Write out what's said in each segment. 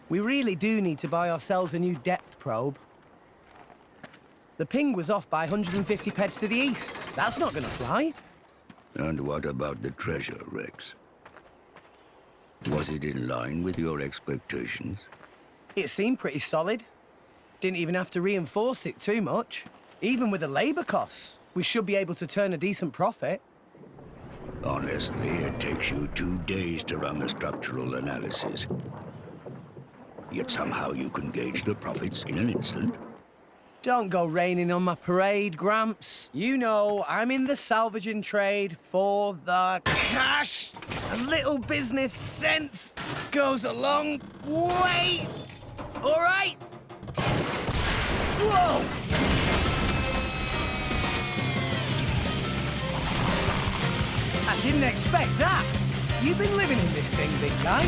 We really do need to buy ourselves a new depth probe. The ping was off by 150 peds to the east. That's not gonna fly. And what about the treasure, Rex? Was it in line with your expectations? It seemed pretty solid. Didn't even have to reinforce it too much. Even with the labor costs, we should be able to turn a decent profit. Honestly, it takes you 2 days to run the structural analysis. Yet somehow you can gauge the profits in an instant. Don't go raining on my parade, Gramps. You know, I'm in the salvaging trade for the cash. A little business sense goes a long way. All right? Whoa! I didn't expect that. You've been living in this thing, big guy.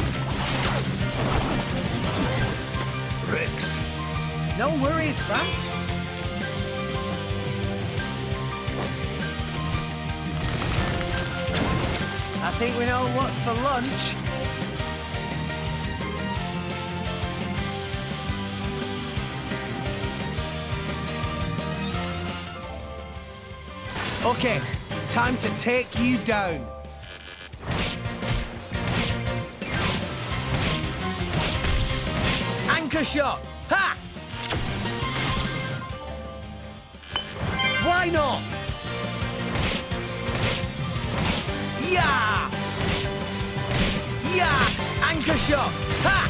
Rex. No worries, Gramps. I think we know what's for lunch. Okay, time to take you down. Anchor shot! Ha! Why not? Yeah! Yeah! Anchor shot! Ha!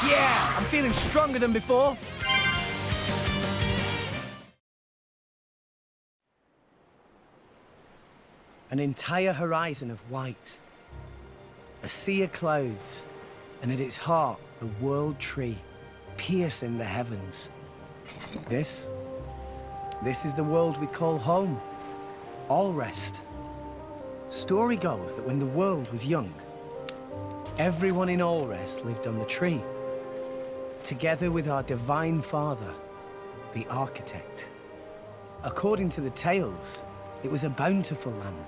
Yeah! I'm feeling stronger than before. An entire horizon of white. A sea of clouds. And at its heart, the world tree, piercing the heavens. This is the world we call home. Allrest. Story goes that when the world was young, everyone in Allrest lived on the tree, together with our divine father, the architect. According to the tales, it was a bountiful land.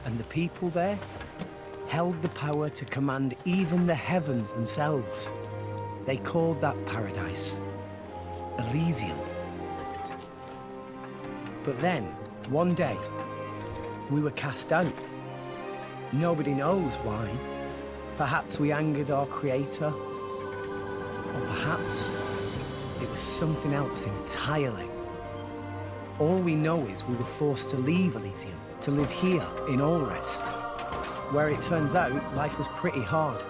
And the people there held the power to command even the heavens themselves. They called that paradise Elysium. But then, one day, we were cast out. Nobody knows why. Perhaps we angered our creator, or perhaps it was something else entirely. All we know is we were forced to leave Elysium, to live here in Allrest, where it turns out life was pretty hard.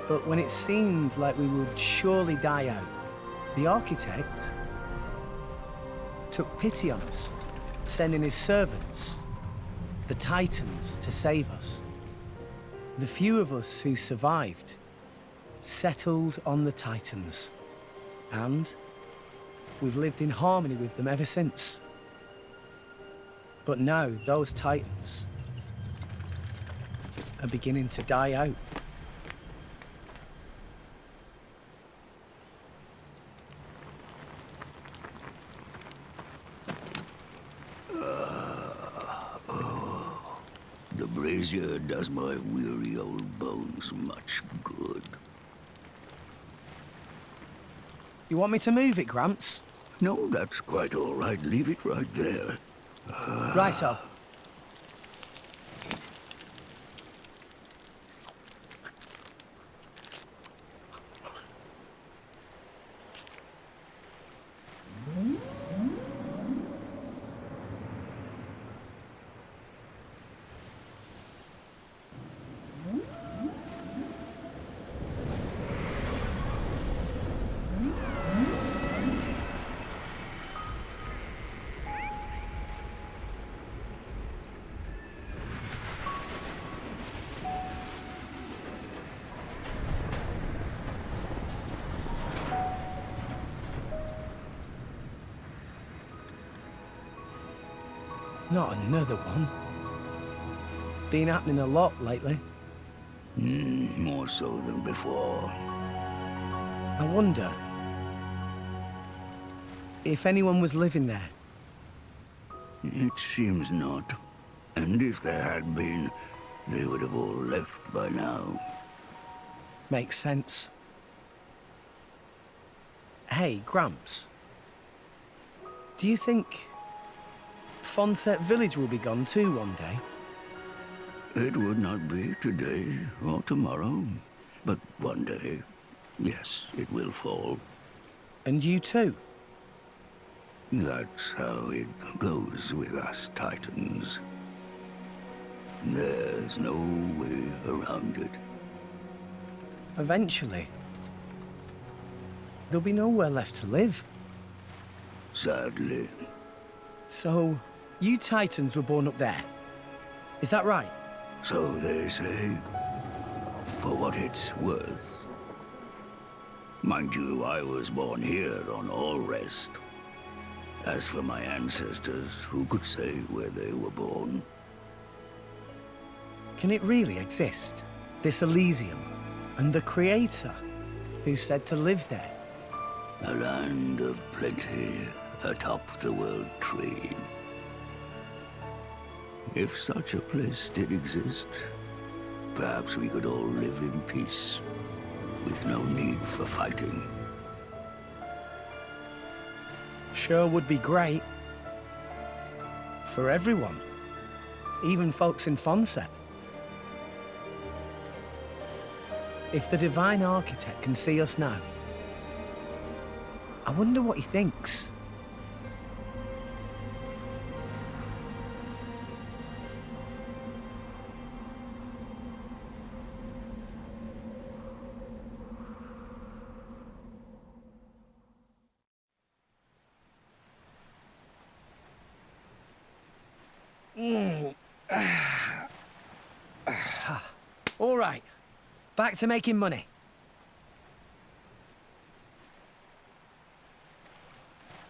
But when it seemed like we would surely die out, the architect took pity on us, sending his servants, the Titans, to save us. The few of us who survived settled on the Titans, and we've lived in harmony with them ever since. But now, those Titans are beginning to die out. The brazier does my weary old bones much good. You want me to move it, Gramps? No, that's quite all right. Leave it right there. Righto. Not another one. Been happening a lot lately. More so than before. I wonder if anyone was living there. It seems not. And if there had been, they would have all left by now. Makes sense. Hey, Gramps. Do you think Fonset Village will be gone too one day? It would not be today or tomorrow, but one day, yes, it will fall. And you too? That's how it goes with us Titans. There's no way around it. Eventually. There'll be nowhere left to live. Sadly. So, you Titans were born up there. Is that right? So they say. For what it's worth. Mind you, I was born here on All Rest. As for my ancestors, who could say where they were born? Can it really exist? This Elysium? And the Creator? Who said to live there? A land of plenty atop the world tree. If such a place did exist, perhaps we could all live in peace, with no need for fighting. Sure would be great. For everyone. Even folks in Fonset. If the Divine Architect can see us now, I wonder what he thinks. All right, back to making money.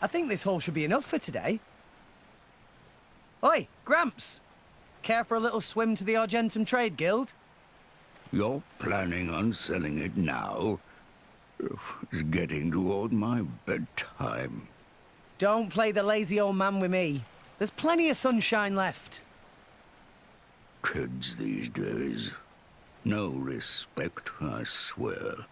I think this haul should be enough for today. Oi, Gramps! Care for a little swim to the Argentum Trade Guild? You're planning on selling it now? It's getting toward my bedtime. Don't play the lazy old man with me. There's plenty of sunshine left. Kids these days. No respect, I swear.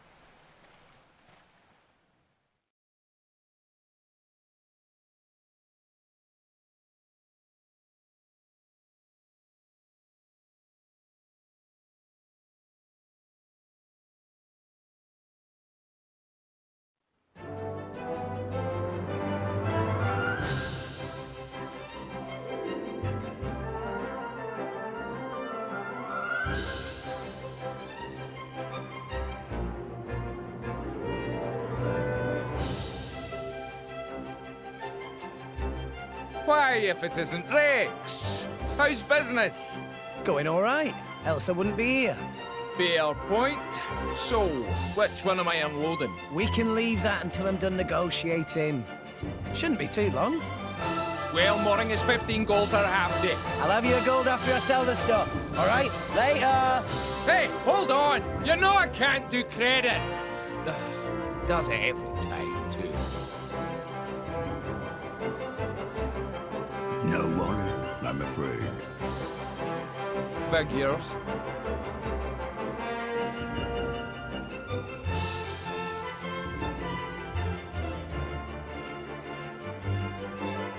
Why, if it isn't Rex? How's business? Going all right, else I wouldn't be here. Fair point. So, which one am I unloading? We can leave that until I'm done negotiating. Shouldn't be too long. Well, mooring is 15 gold per half day. I'll have you a gold after I sell the stuff. All right? Later! Hey, hold on! You know I can't do credit. Does it every time, too. No wallet, I'm afraid. Figures.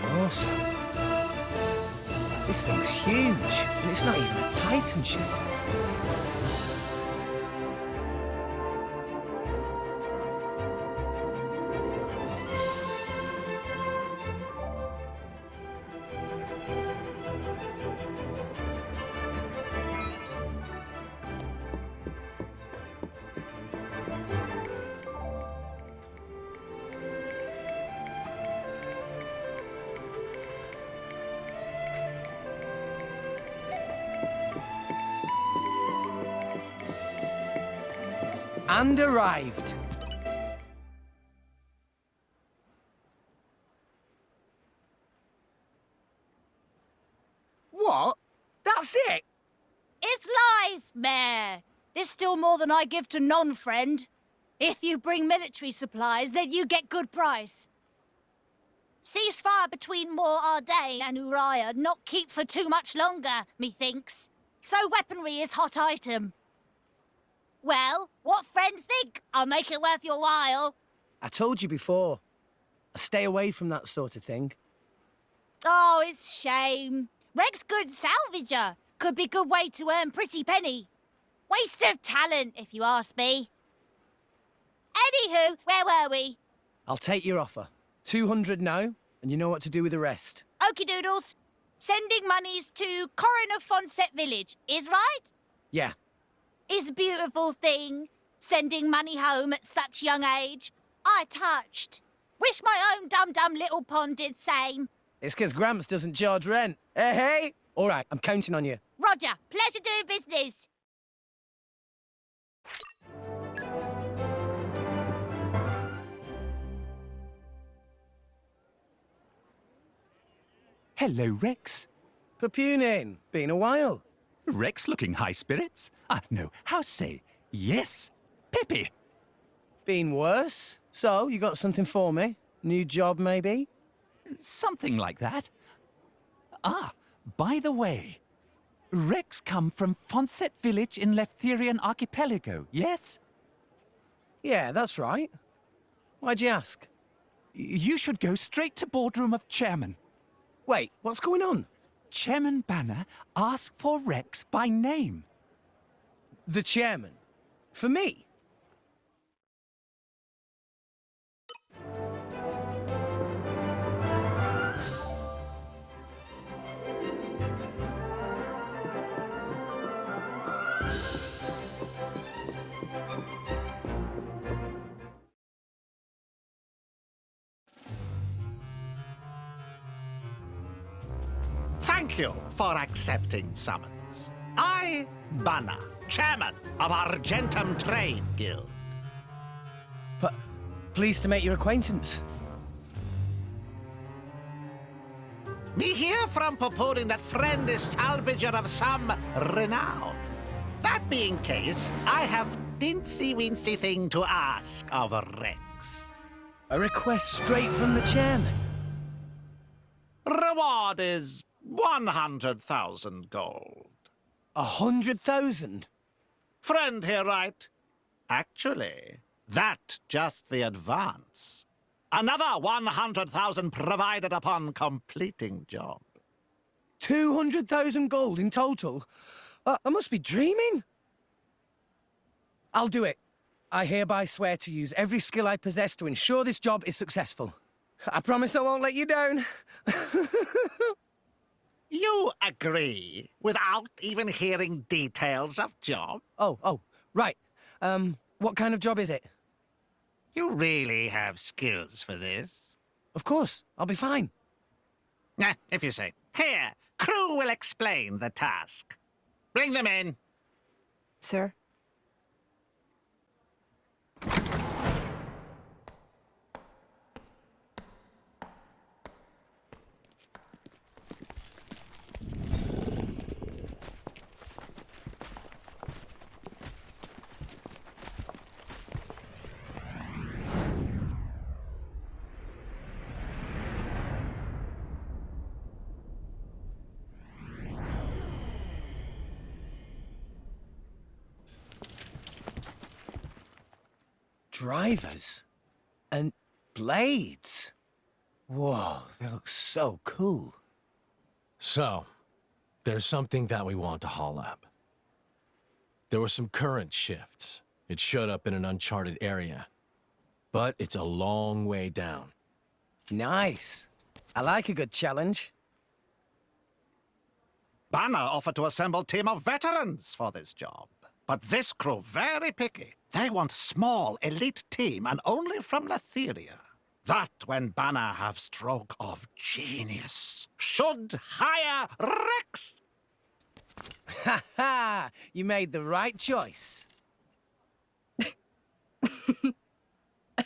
Awesome. This thing's huge, and it's not even a Titan ship. And arrived. What? That's it? It's life, Mayor. There's still more than I give to non-friend. If you bring military supplies, then you get good price. Ceasefire between Mor Ardain and Uriah not keep for too much longer, methinks. so weaponry is hot item. Well, what friend think? I'll make it worth your while. I told you before. I stay away from that sort of thing. Oh, it's shame. Reg's good salvager. Could be good way to earn pretty penny. Waste of talent, if you ask me. Anywho, where were we? I'll take your offer. 200 now, and you know what to do with the rest. Okie doodles. Sending monies to Coroner Fonset Village, is right? Yeah. Is a beautiful thing. Sending money home at such young age. I touched. Wish my own dum-dum little pond did same. It's 'cause Gramps doesn't charge rent. Hey, hey! All right, I'm counting on you. Roger. Pleasure doing business. Hello, Rex. Papunin, been a while. Rex looking high spirits? Ah, no, how say, yes, Peppy. Been worse. So, you got something for me? New job, maybe? Something like that. Ah, by the way, Rex come from Fonset Village in Leftherian Archipelago, yes? Yeah, that's right. Why'd you ask? You should go straight to boardroom of chairman. Wait, what's going on? Chairman Banner asked for Rex by name. The chairman? For me? Thank you for accepting summons. I, Banner, chairman of Argentum Trade Guild. Pleased to make your acquaintance. Me hear from purporting that friend is salvager of some renown. That being case, I have dincy-wincy thing to ask of Rex. A request straight from the chairman. Reward is 100,000 gold. 100,000? Friend here, right? Actually, that just the advance. Another 100,000 provided upon completing job. 200,000 gold in total? I must be dreaming. I'll do it. I hereby swear to use every skill I possess to ensure this job is successful. I promise I won't let you down. You agree without even hearing details of job? Oh, right. What kind of job is it? You really have skills for this? Of course, I'll be fine. If you say. Here, crew will explain the task. Bring them in. Sir? Drivers? And blades? Whoa, they look so cool. So, there's something that we want to haul up. There were some current shifts. It showed up in an uncharted area. But it's a long way down. Nice. I like a good challenge. Banner offered to assemble a team of veterans for this job. But this crew very picky. They want small, elite team and only from Letheria. That when Banner have stroke of genius. Should hire Rex! Ha ha! You made the right choice.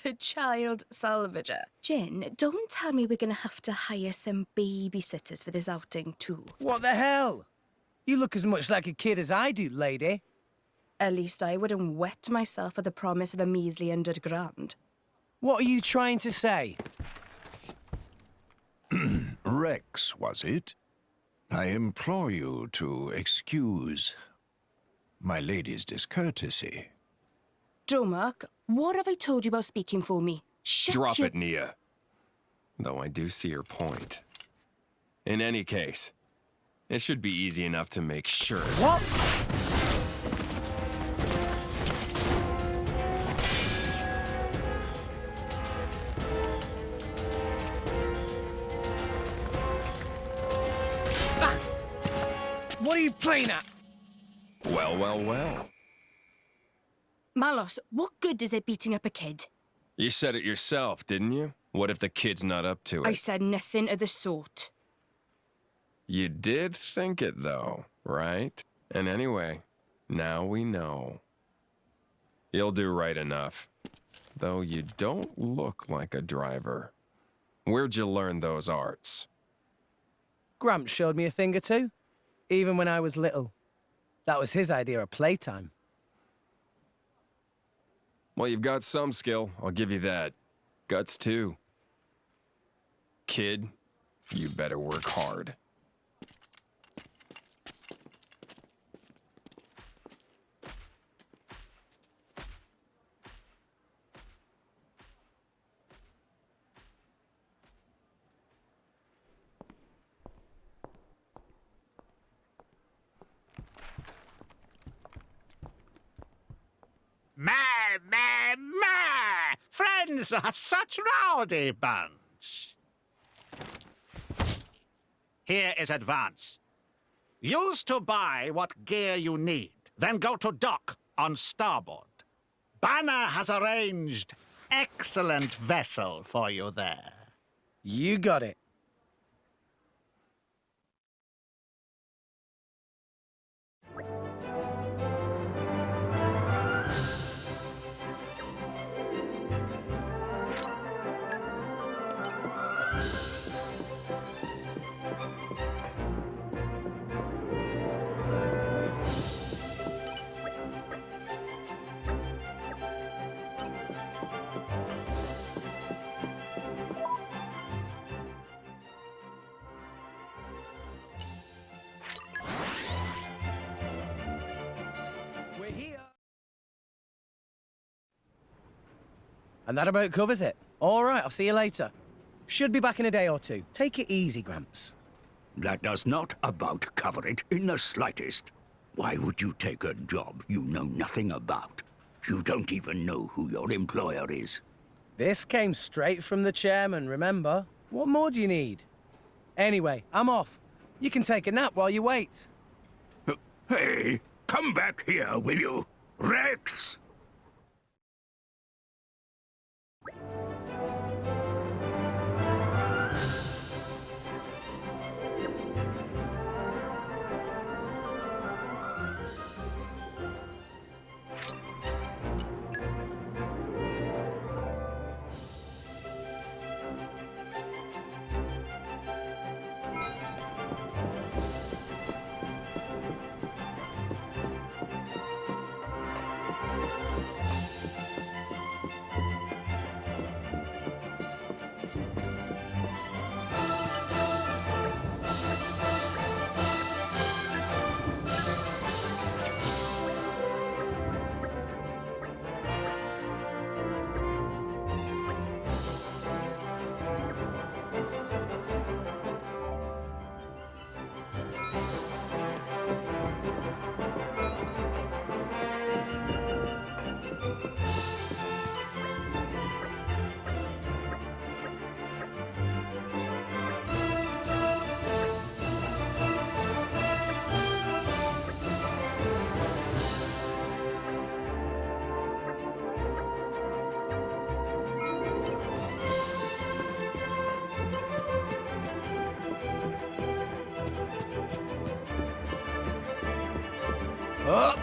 A child salvager. Jin, don't tell me we're gonna have to hire some babysitters for this outing too. What the hell? You look as much like a kid as I do, lady. At least I wouldn't wet myself for the promise of a measly £100,000. What are you trying to say? Rex, was it? I implore you to excuse my lady's discourtesy. Dromark, what have I told you about speaking for me? Shut Drop your... it, Nia. Though I do see your point. In any case, it should be easy enough to make sure. What? Ah! What are you playing at? Well, well, well. Malos, what good is it beating up a kid? You said it yourself, didn't you? What if the kid's not up to it? I said nothing of the sort. You did think it, though, right? And anyway, now we know. You'll do right enough. Though you don't look like a driver. Where'd you learn those arts? Gramps showed me a thing or two, even when I was little. That was his idea of playtime. Well, you've got some skill, I'll give you that. Guts, too. Kid, you better work hard. Friends are such rowdy bunch. Here is advance. Use to buy what gear you need, then go to dock on starboard. Banner has arranged excellent vessel for you there. You got it. We're here. And that about covers it. All right, I'll see you later. Should be back in a day or two. Take it easy, Gramps. That does not about cover it in the slightest. Why would you take a job you know nothing about? You don't even know who your employer is. This came straight from the chairman, remember? What more do you need? Anyway, I'm off. You can take a nap while you wait. Hey, come back here, will you? Rex! Up!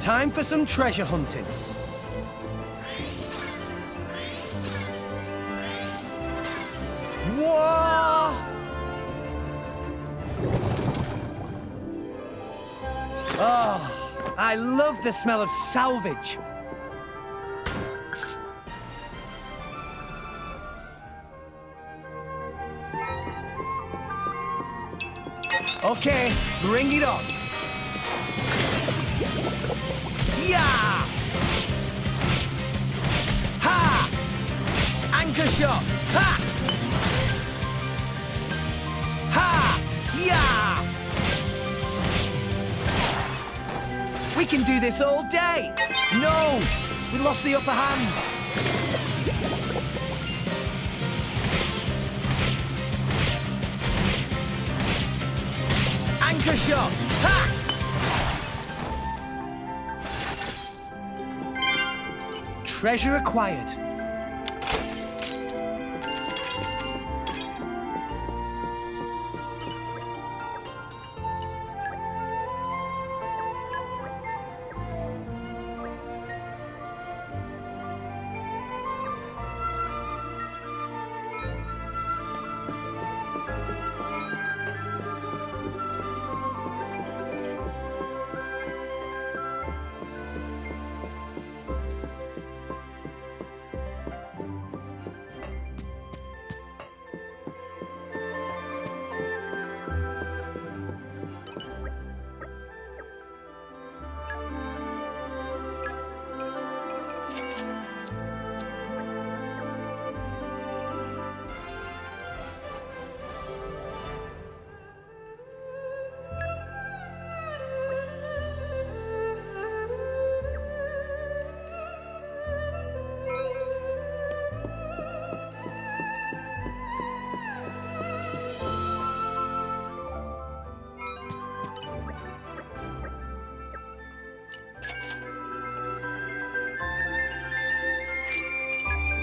Time for some treasure hunting. Whoa! Oh, I love the smell of salvage. Okay, bring it on. Yeah! Ha! Anchor shot. Ha! Ha! Yeah! We can do this all day. No! We lost the upper hand. Anchor shot! Ha! Treasure acquired.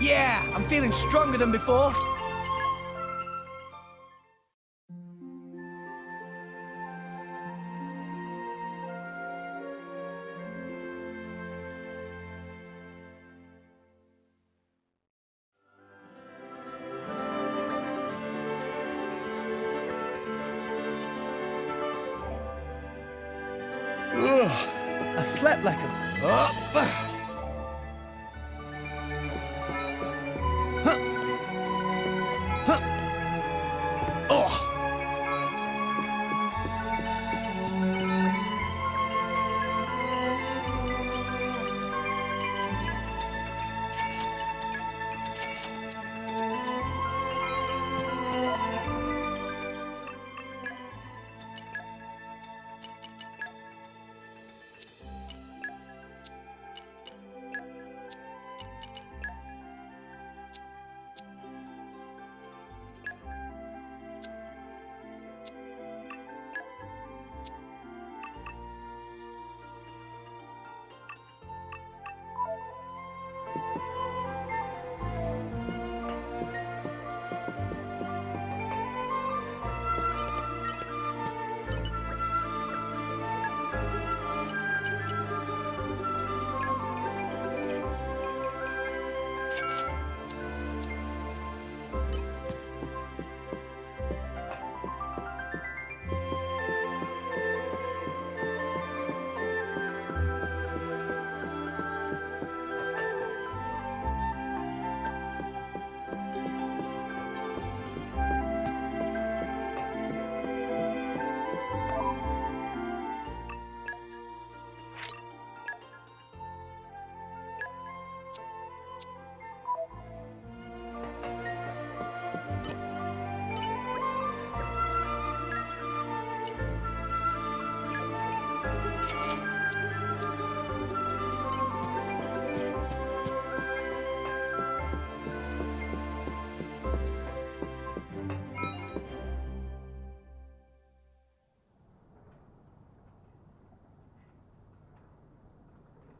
Yeah, I'm feeling stronger than before. Ugh, I slept like a...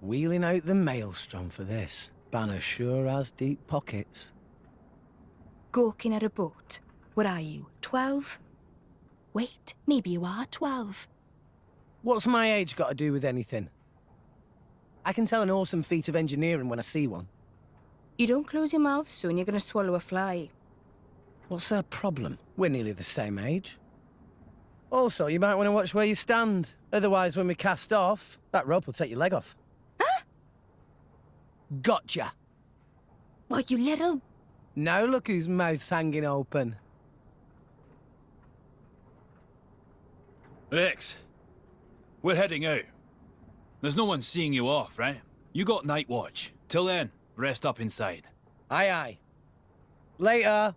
Wheeling out the maelstrom for this. Banner sure has deep pockets. Gawking at a boat. What are you, 12? Wait, maybe you are 12. What's my age got to do with anything? I can tell an awesome feat of engineering when I see one. You don't close your mouth soon, you're gonna swallow a fly. What's her problem? We're nearly the same age. Also, you might want to watch where you stand. Otherwise, when we cast off, that rope will take your leg off. Huh? Gotcha! What, you little... Now look whose mouth's hanging open. Rex, we're heading out. There's no one seeing you off, right? You got night watch. Till then, rest up inside. Aye, aye. Later.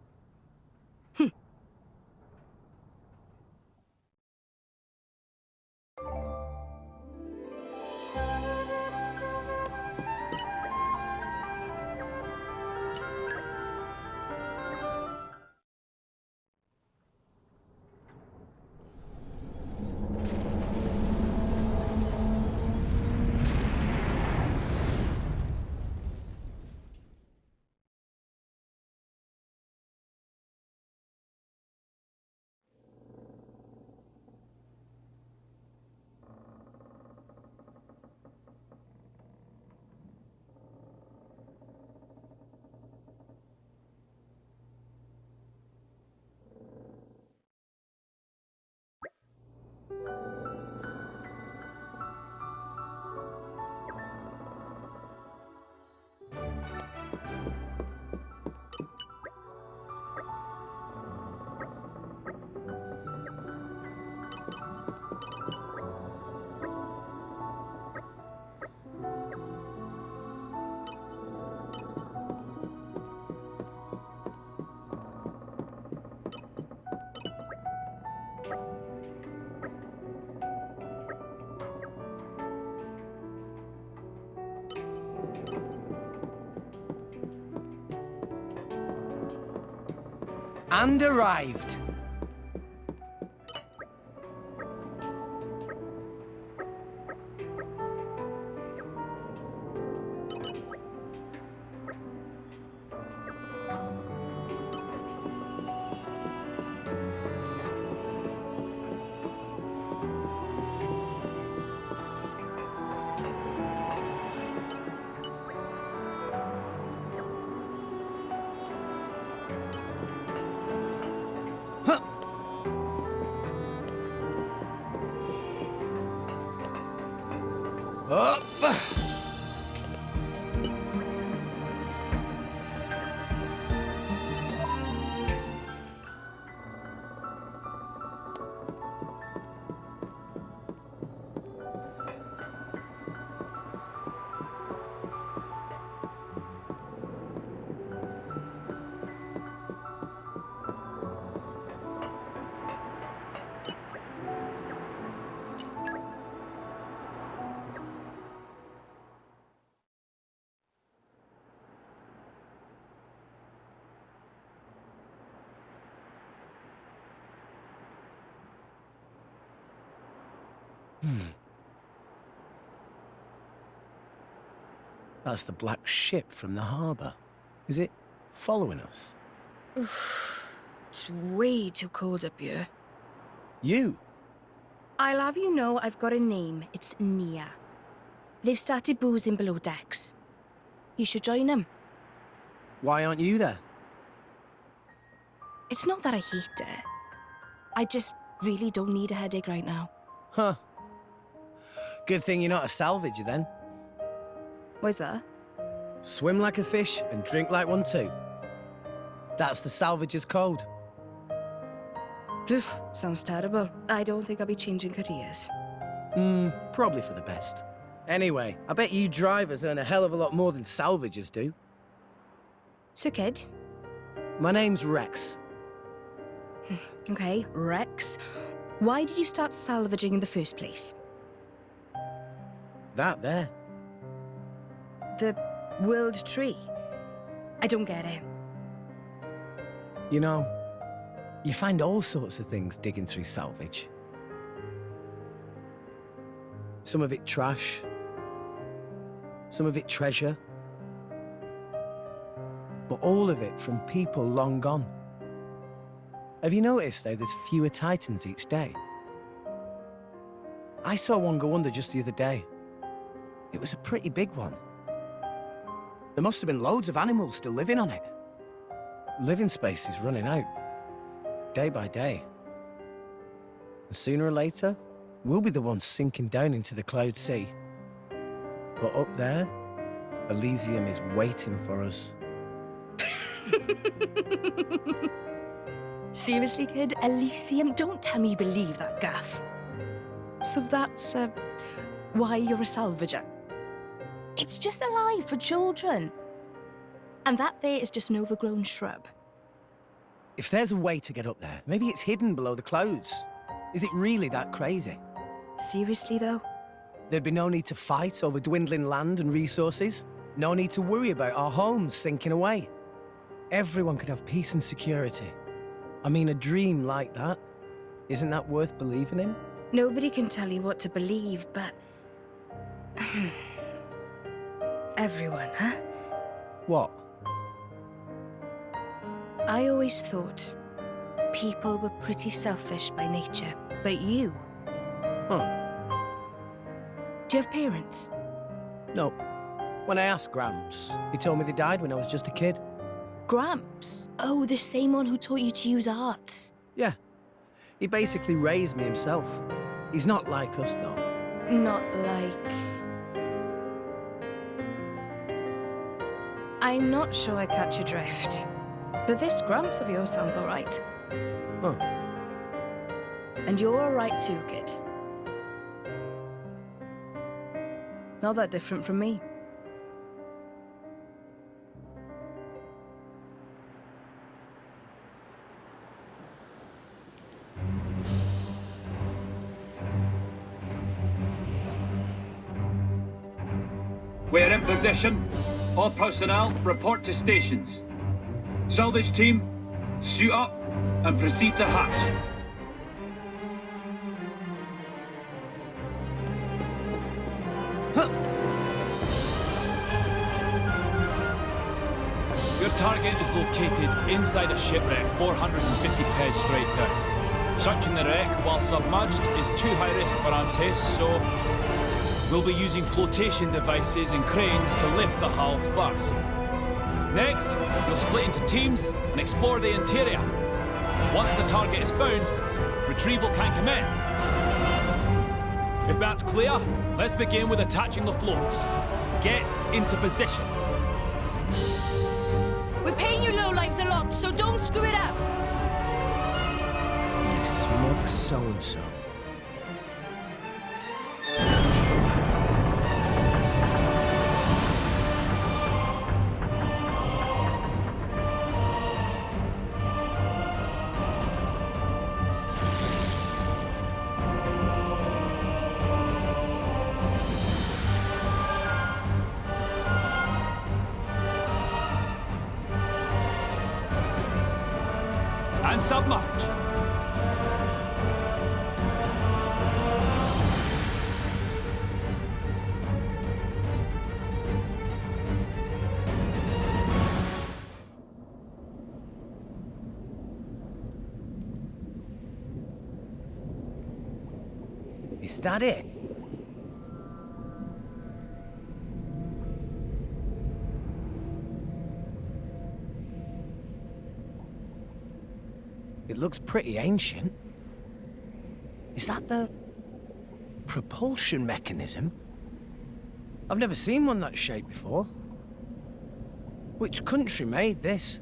And arrived. Up. That's the black ship from the harbour. Is it following us? It's way too cold up here. You? I'll have you know I've got a name. It's Nia. They've started boozing below decks. You should join them. Why aren't you there? It's not that I hate it. I just really don't need a headache right now. Huh. Good thing you're not a salvager then. What's that? Swim like a fish and drink like one too. That's the salvager's code. Sounds terrible. I don't think I'll be changing careers. Probably for the best. Anyway, I bet you drivers earn a hell of a lot more than salvagers do. So, kid. My name's Rex. Okay, Rex. Why did you start salvaging in the first place? That there. The world tree. I don't get it. You know, you find all sorts of things digging through salvage. Some of it trash. Some of it treasure. But all of it from people long gone. Have you noticed, though, there's fewer Titans each day? I saw one go under just the other day. It was a pretty big one. There must have been loads of animals still living on it. Living space is running out, day by day. And sooner or later, we'll be the ones sinking down into the cloud sea. But up there, Elysium is waiting for us. Seriously, kid? Elysium? Don't tell me you believe that gaff. So that's, why you're a salvager. It's just a lie for children. And that there is just an overgrown shrub. If there's a way to get up there, maybe it's hidden below the clouds. Is it really that crazy? Seriously, though? There'd be no need to fight over dwindling land and resources. No need to worry about our homes sinking away. Everyone could have peace and security. I mean, a dream like that, isn't that worth believing in? Nobody can tell you what to believe, but... everyone, huh? What? I always thought people were pretty selfish by nature, but you... Huh. Do you have parents? No. When I asked Gramps, he told me they died when I was just a kid. Gramps? Oh, the same one who taught you to use arts. Yeah. He basically raised me himself. He's not like us, though. Not like... I'm not sure I catch your drift. But this Gramps of yours sounds all right. Huh. And you're all right too, kid. Not that different from me. We're in position. All personnel, report to stations. Salvage team, suit up and proceed to hatch. Your target is located inside a shipwreck 450 pez straight down. Searching the wreck while submerged is too high risk for Antis, so we'll be using flotation devices and cranes to lift the hull first. Next, you'll split into teams and explore the interior. Once the target is found, retrieval can commence. If that's clear, let's begin with attaching the floats. Get into position. We're paying you lowlives a lot, so don't screw it up. You smug so-and-so. And submerge. Is that it? It looks pretty ancient. Is that the propulsion mechanism? I've never seen one that shape before. Which country made this?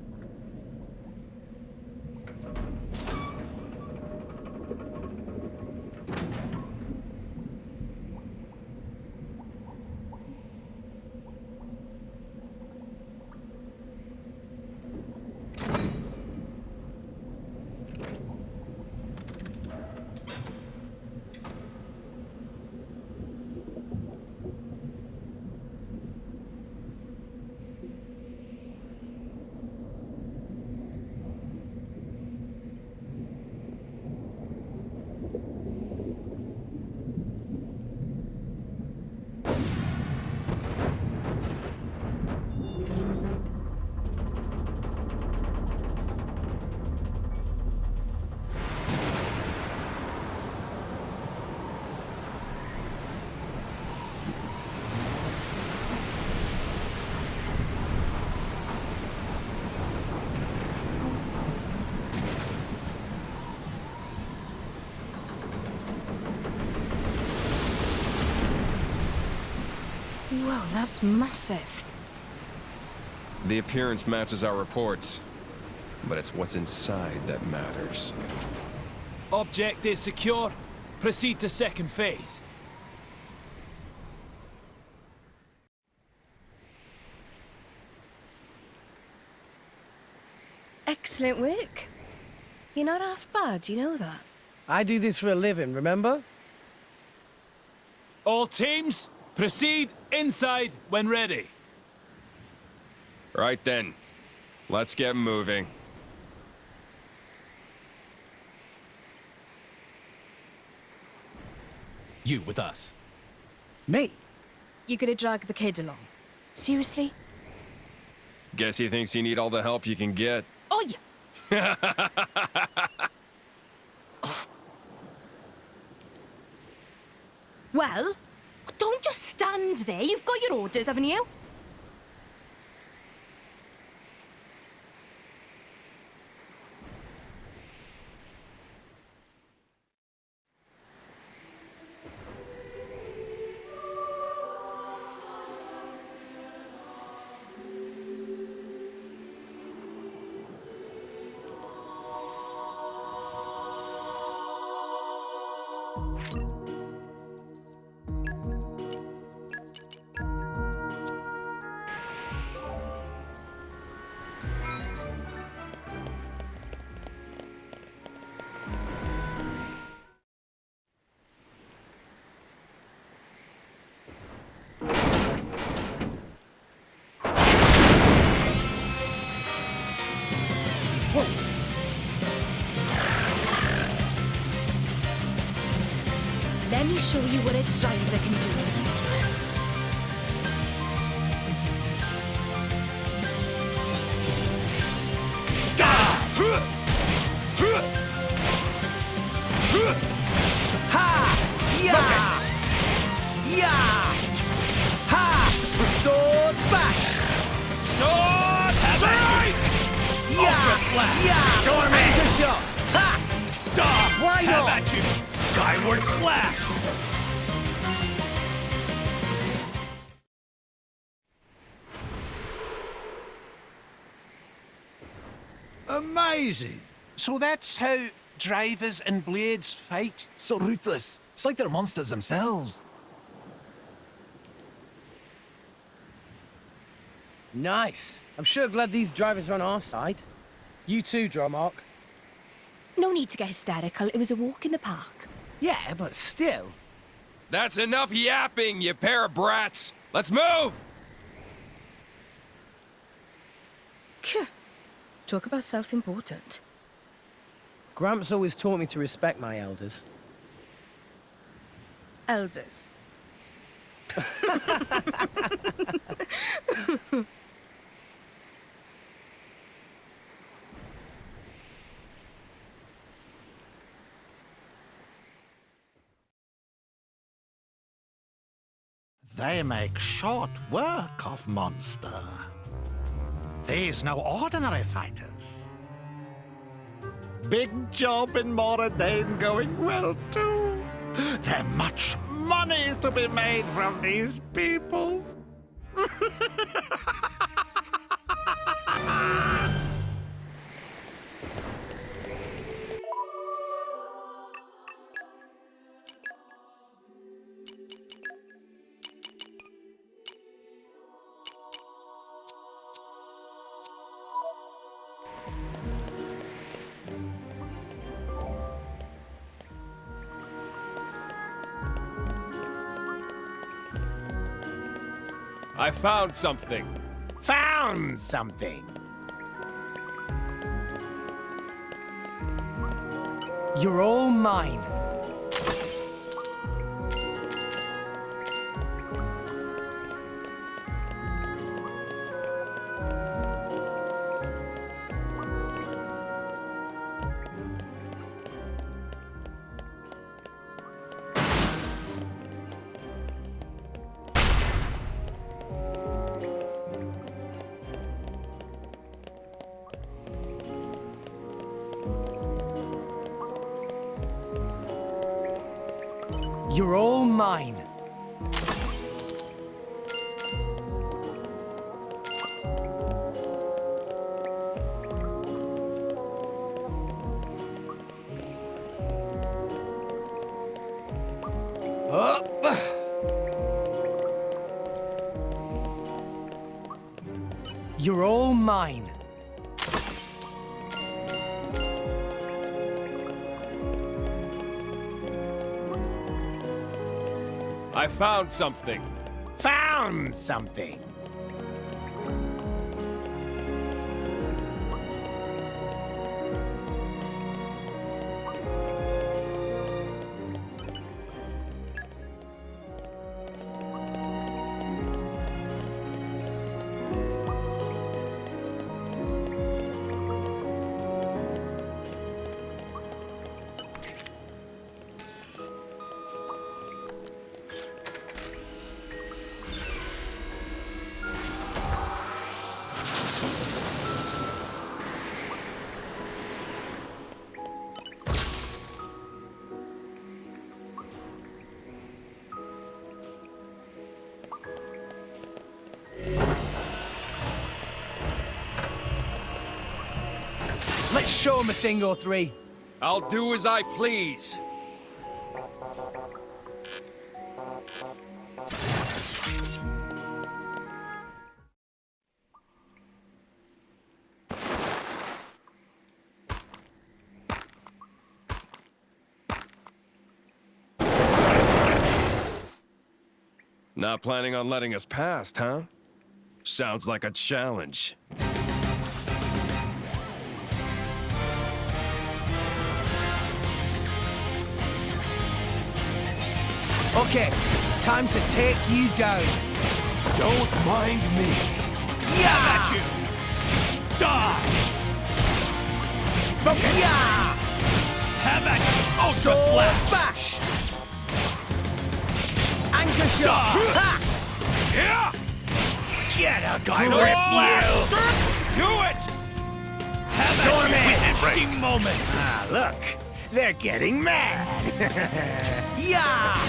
Whoa, that's massive. The appearance matches our reports, but it's what's inside that matters. Object is secure. Proceed to second phase. Excellent work. You're not half bad, you know that? I do this for a living, remember? All teams, proceed inside when ready. Right then, let's get moving. You with us. Me? You're gonna drag the kid along. Seriously? Guess he thinks you need all the help you can get. Oh, yeah. Well, don't just stand there. You've got your orders, haven't you? Let me show you what a driver can do. Ha! Yeah! Yeah! Ha! Sword bash! Sword bash! Yeah! Ultra slap! Yeah! Storm Anchor edge! shot! Ha! Dog! Why How not? about you? Skyward slash! Amazing! So that's how drivers and blades fight? So ruthless. It's like they're monsters themselves. Nice. I'm sure glad these drivers are on our side. You too, Dromark. No need to get hysterical. It was a walk in the park. Yeah, but still. That's enough yapping, you pair of brats! Let's move! Talk about self-important. Gramps always taught me to respect my elders. Elders. They make short work of monster. These no ordinary fighters. Big job in Moradane going well too. There's much money to be made from these people. I found something. Found something. You're all mine. You're all mine. You're all mine. I found something. Found something. Let's show him a thing or three. I'll do as I please. Not planning on letting us past, huh? Sounds like a challenge. Okay, time to take you down. Don't mind me. Yeah! At you. Die! Focus! Yeah! Have at you. Ultra Sword slap! bash! Anchor shot! Ha! Yeah! Get a Skyward slap! Do it! Have Storm at you with edge. interesting moment! Ah, look! They're getting mad! Yeah!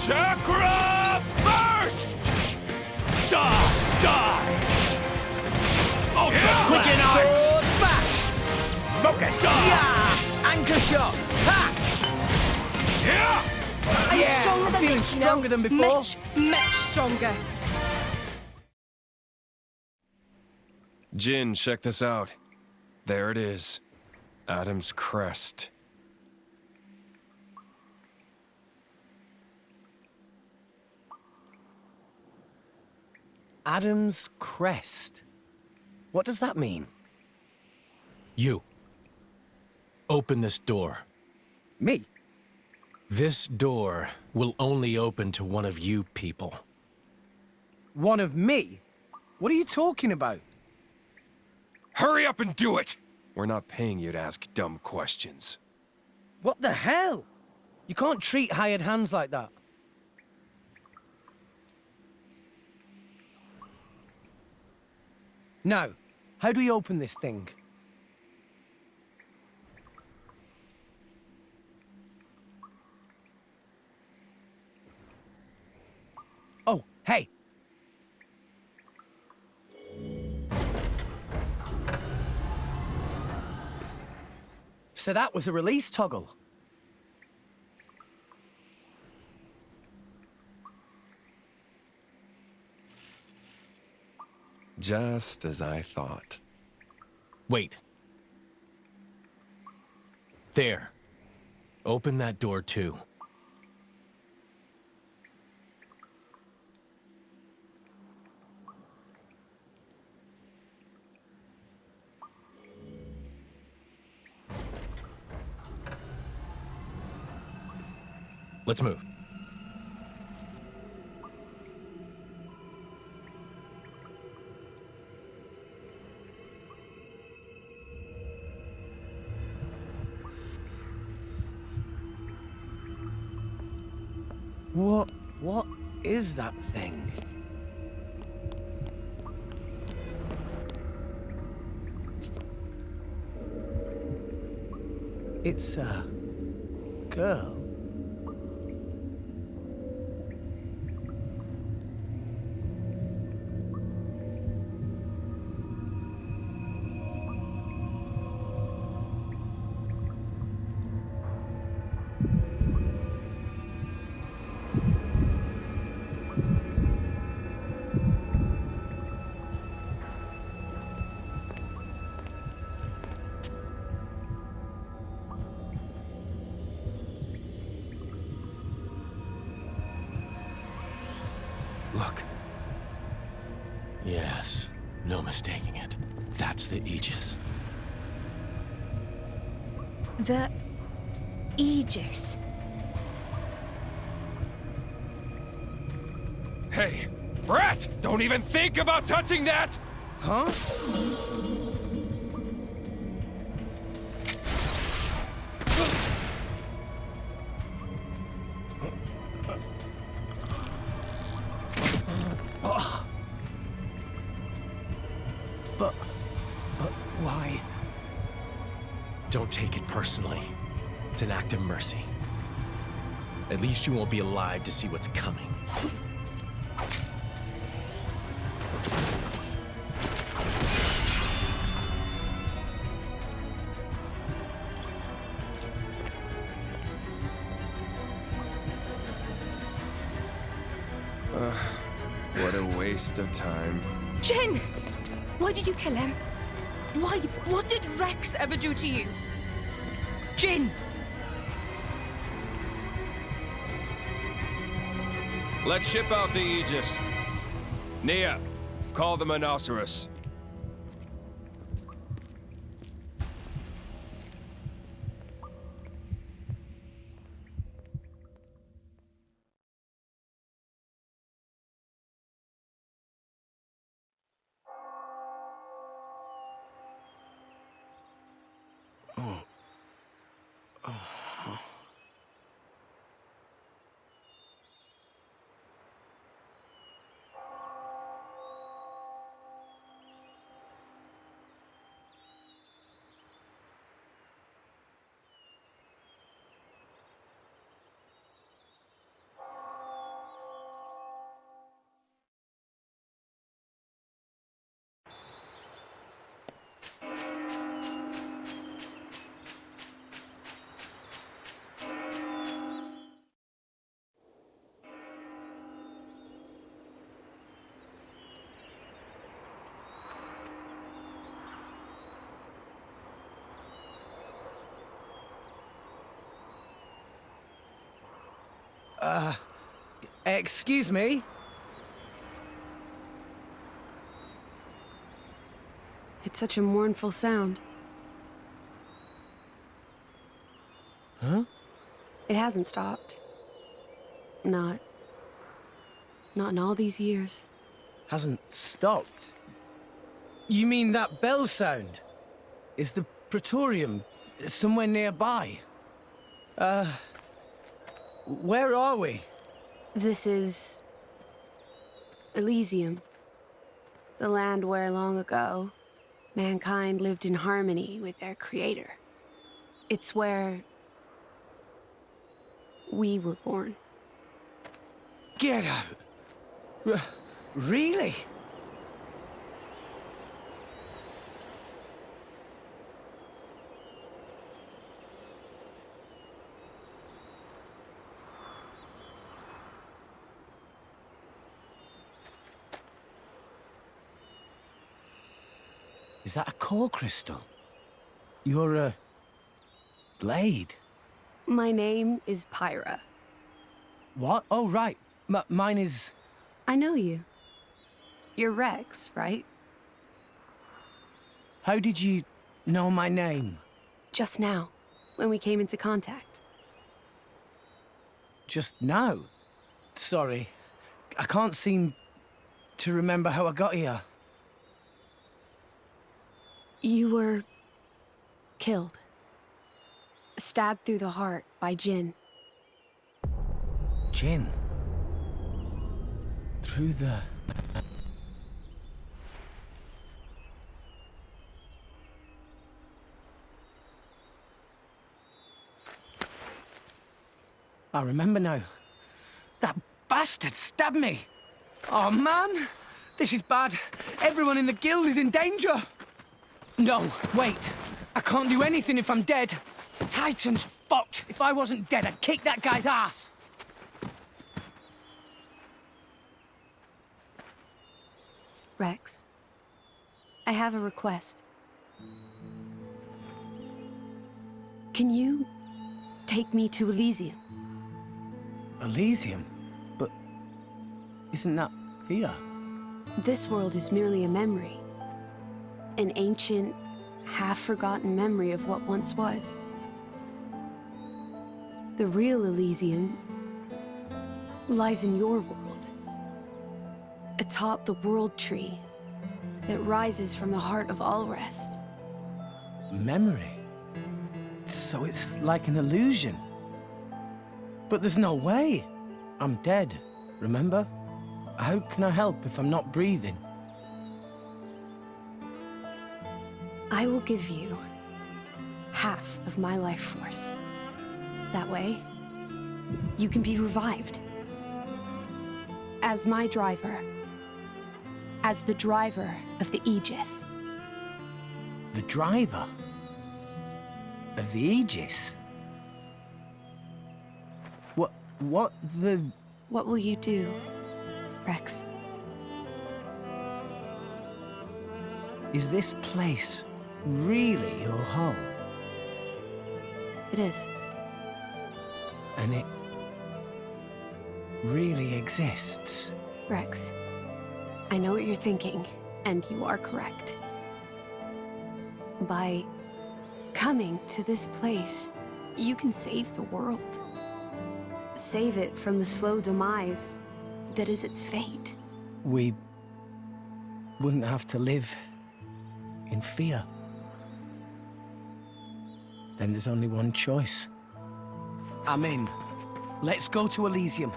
Chakra burst! Die! Ultra Quicken slap! sword bash! Focus! Yeah! Anchor shot! Ha! Yeah! I'm Yeah, stronger than feeling this, you know? stronger than before. Much stronger. Jin, check this out. There it is. Adam's crest. Adam's crest. What does that mean? You. Open this door. Me? This door will only open to one of you people. One of me? What are you talking about? Hurry up and do it! We're not paying you to ask dumb questions. What the hell? You can't treat hired hands like that. Now, how do we open this thing? Oh, hey! So that was a release toggle. Just as I thought. Wait. There. Open that door too. Let's move. What is that thing? It's a girl. Look. Yes, no mistaking it. That's the Aegis. The Aegis. Hey, Brett! Don't even think about touching that! Huh? But why? Don't take it personally. It's an act of mercy. At least you won't be alive to see what's coming. What a waste of time. Jin! Why did you kill him? Why? What did Rex ever do to you? Jin! Let's ship out the Aegis. Nia, call the Monoceros. Excuse me? It's such a mournful sound. Huh? It hasn't stopped. Not in all these years. Hasn't stopped? You mean that bell sound? Is the Praetorium somewhere nearby? Where are we? This is Elysium. The land where long ago, mankind lived in harmony with their creator. It's where we were born. Get out! Really? Is that a core crystal? You're a blade. My name is Pyra. What? Oh, right. Mine is... I know you. You're Rex, right? How did you know my name? Just now, when we came into contact. Just now? Sorry. I can't seem to remember how I got here. You were killed. Stabbed through the heart by Jin. Jin? Through the... I remember now. That bastard stabbed me. Oh, man. This is bad. Everyone in the guild is in danger. No, wait. I can't do anything if I'm dead. Titan's fucked. If I wasn't dead, I'd kick that guy's ass. Rex, I have a request. Can you take me to Elysium? Elysium? But isn't that here? This world is merely a memory. An ancient, half-forgotten memory of what once was. The real Elysium lies in your world, atop the world tree that rises from the heart of Alrest. Memory? So it's like an illusion. But there's no way. I'm dead, remember? How can I help if I'm not breathing? I will give you half of my life force. That way, you can be revived. As my driver. As the driver of the Aegis. The driver? Of the Aegis? What the... What will you do, Rex? Is this place really your home? It is. And it really exists? Rex, I know what you're thinking, and you are correct. By coming to this place, you can save the world. Save it from the slow demise that is its fate. We wouldn't have to live in fear. Then there's only one choice. I'm in. Let's go to Elysium.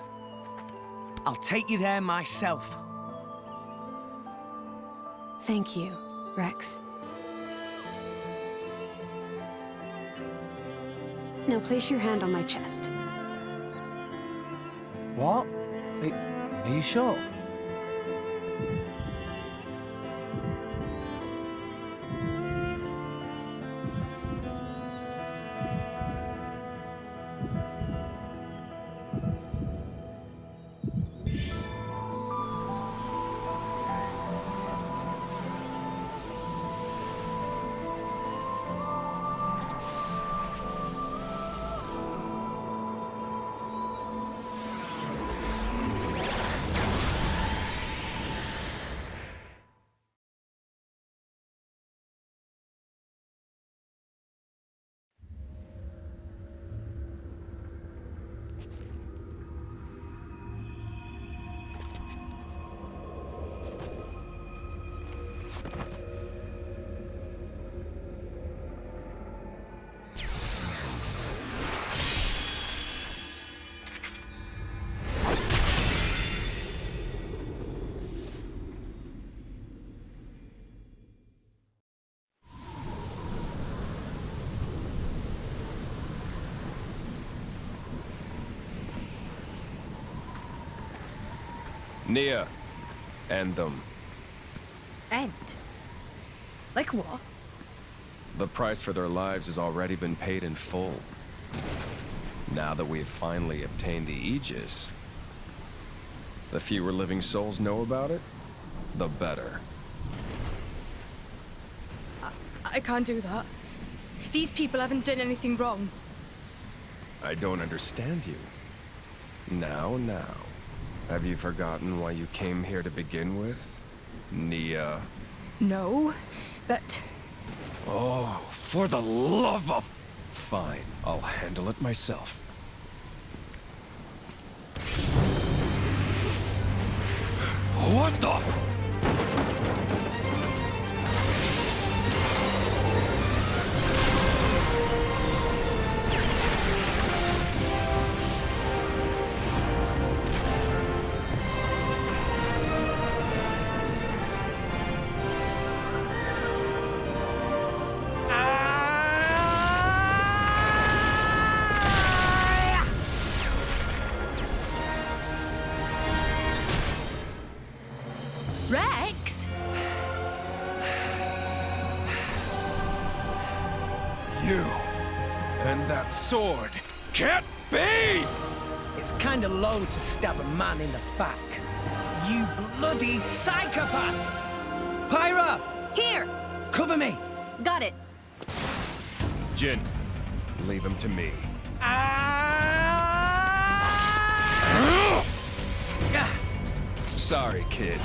I'll take you there myself. Thank you, Rex. Now place your hand on my chest. What? Are you sure? Nia, end them. End? Like what? The price for their lives has already been paid in full. Now that we have finally obtained the Aegis, the fewer living souls know about it, the better. I can't do that. These people haven't done anything wrong. I don't understand you. Now. Have you forgotten why you came here to begin with, Nia? No, but... Oh, for the love of... Fine, I'll handle it myself. What the... Rex? You and that sword can't be! It's kind of low to stab a man in the back. You bloody psychopath! Pyra! Here! Cover me! Got it. Jin, leave him to me. Sorry, kid.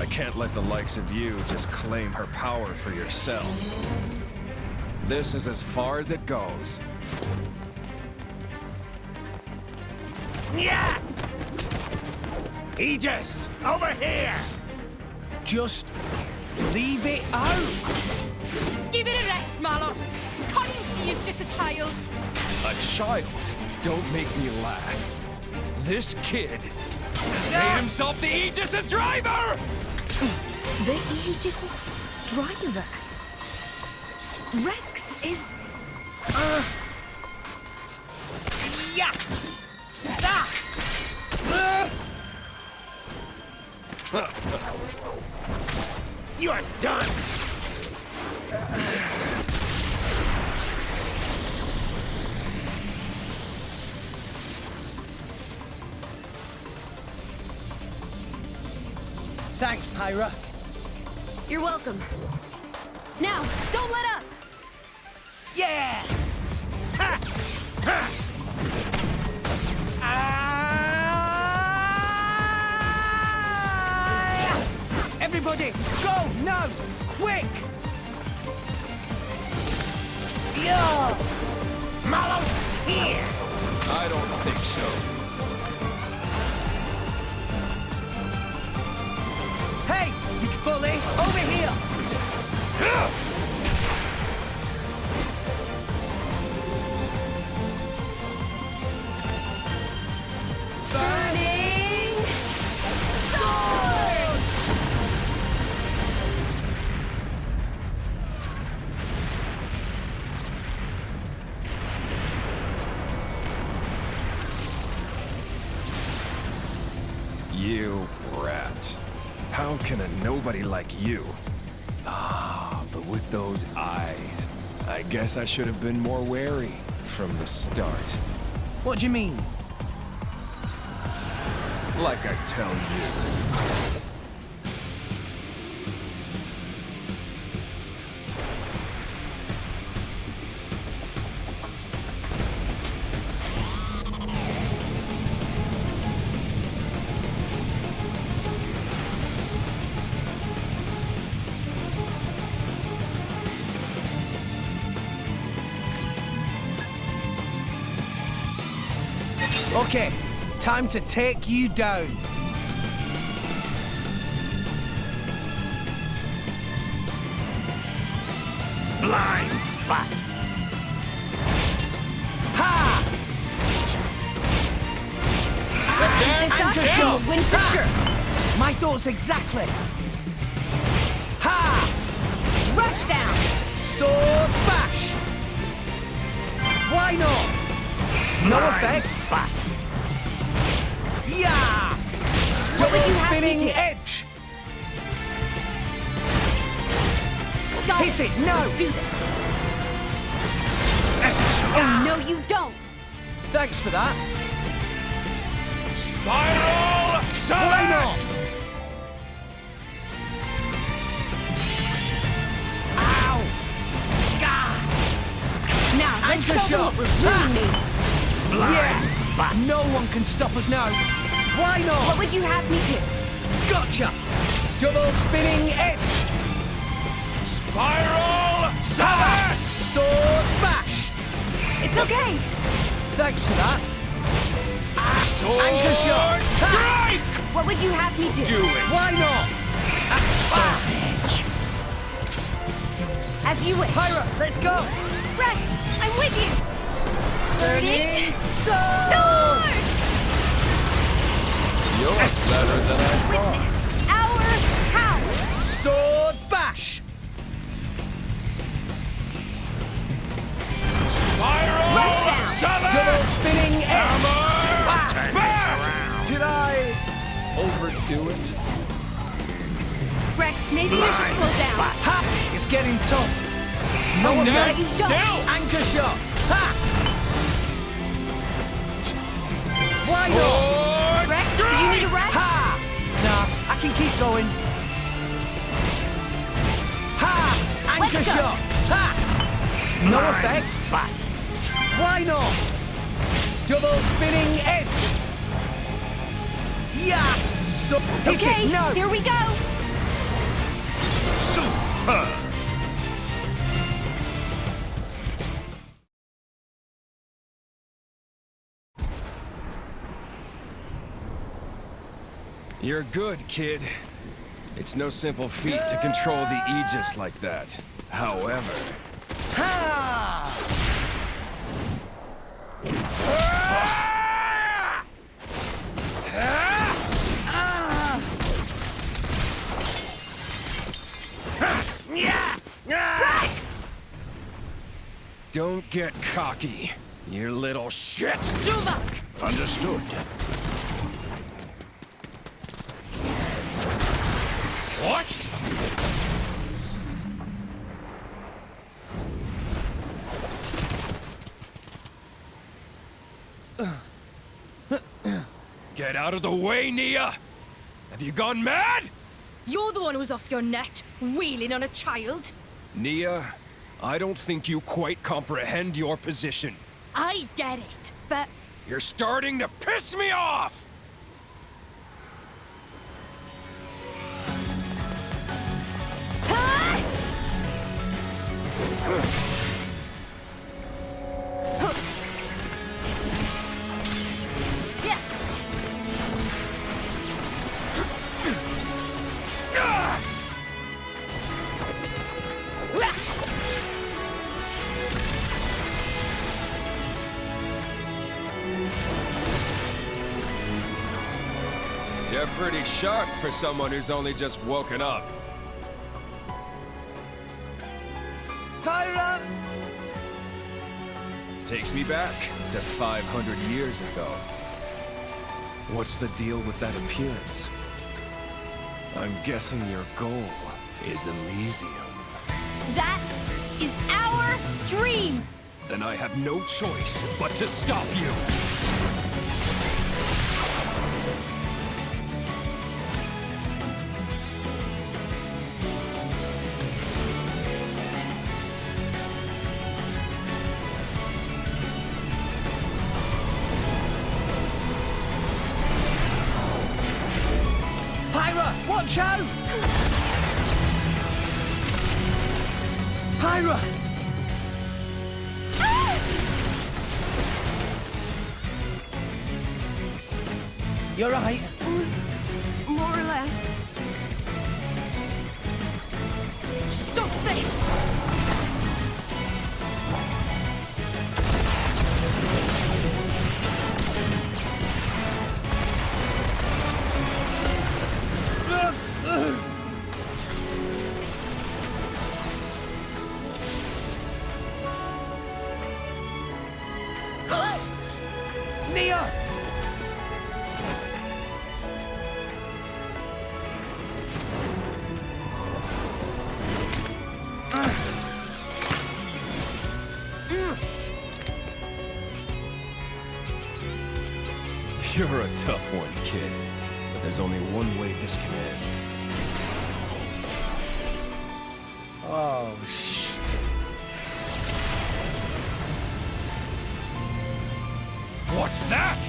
I can't let the likes of you just claim her power for yourself. This is as far as it goes. Yeah! Aegis, over here! Just leave it out. Give it a rest, Malos. Can't you see he's just a child? A child? Don't make me laugh. This kid has made himself the Aegis' driver! The Aegis' driver? Rex is... Yeah! You are done! Thanks, Pyra. You're welcome. Now, don't let up! Yeah! Ha! Ha! Everybody, go now! Quick! Yeah! Malos, here! I don't think so. Hey, you bully! Over here! Burning sword! You brat. How can a nobody like you? Ah, but with those eyes, I guess I should have been more wary from the start. What do you mean? Like I tell you. Okay, time to take you down. Blind spot. Ha! Anchor shot. Win for sure. My thoughts exactly. Ha! Rush down. Sword bash. Why not? No effect. Spot. Yeah! Double spinning edge. Hit it, no! Let's do this. Oh, no, you don't. Thanks for that. Spiral! Why not? Ow! Now, let's Anchor show them shot. what we're really made of. Blind spot. No one can stop us now. Why not? What would you have me do? Gotcha! Double spinning edge. Spiral! Sabat! Sword bash. It's okay. Thanks for that. Sword Anchor shot. strike! What would you have me do? Do it! Why not? As you wish. Pyra, let's go! Rex, I'm with you. Burning Sword! You're better than I thought. Witness our power. Sword bash. Spiral! Rush down. Double spinning edge. Did I overdo it? Rex, maybe you should slow down. Ha! It's getting tough. No Oh, no, effect. you don't. Anchor shot. Ha! Why not? Rex, do you need a rest? Ha! Nah, I can keep going. Ha! Anchor Let's go. shot. Ha! No effect. Spot. Why not? Double spinning edge. Yeah! So Hit Okay, it! No! here we go! Super! You're good, kid. It's no simple feat to control the Aegis like that. However... Ha! Don't get cocky, you little shit! Understood. What? Get out of the way, Nia! Have you gone mad? You're the one who's off your nut, wheeling on a child. Nia, I don't think you quite comprehend your position. I get it, but You're starting to piss me off! You're pretty sharp for someone who's only just woken up. Pyra! Takes me back to 500 years ago. What's the deal with that appearance? I'm guessing your goal is Elysium. That is our dream! Then I have no choice but to stop you! Pyra, watch out! Pyra! You're right. more or less. Stop this! Nia! You're a tough one, kid. But there's only one way this can end. Oh, shit. What's that?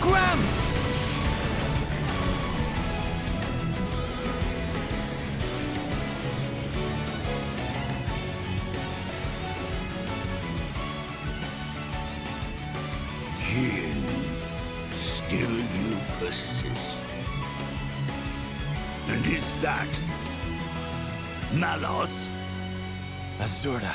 Grams! Jin, still you persist. And is that Malos? Azurda.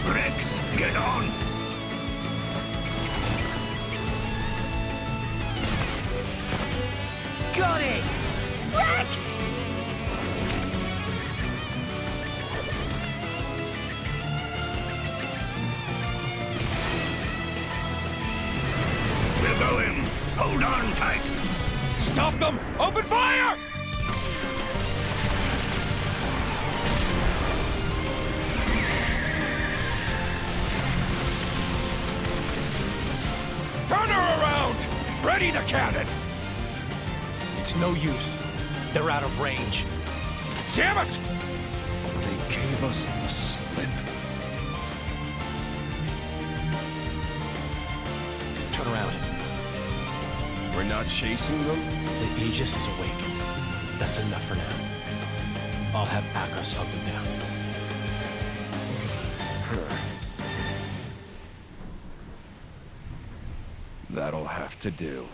Rex, get on! Got it! Rex! We're going! Hold on tight! right. Stop them! Open fire! Turn her around! Ready the cannon! It's no use. They're out of range. Damn it! They gave us the slip. Turn around. We're not chasing them? The Aegis is awakened. That's enough for now. I'll have Akos hunt them down. That'll have to do.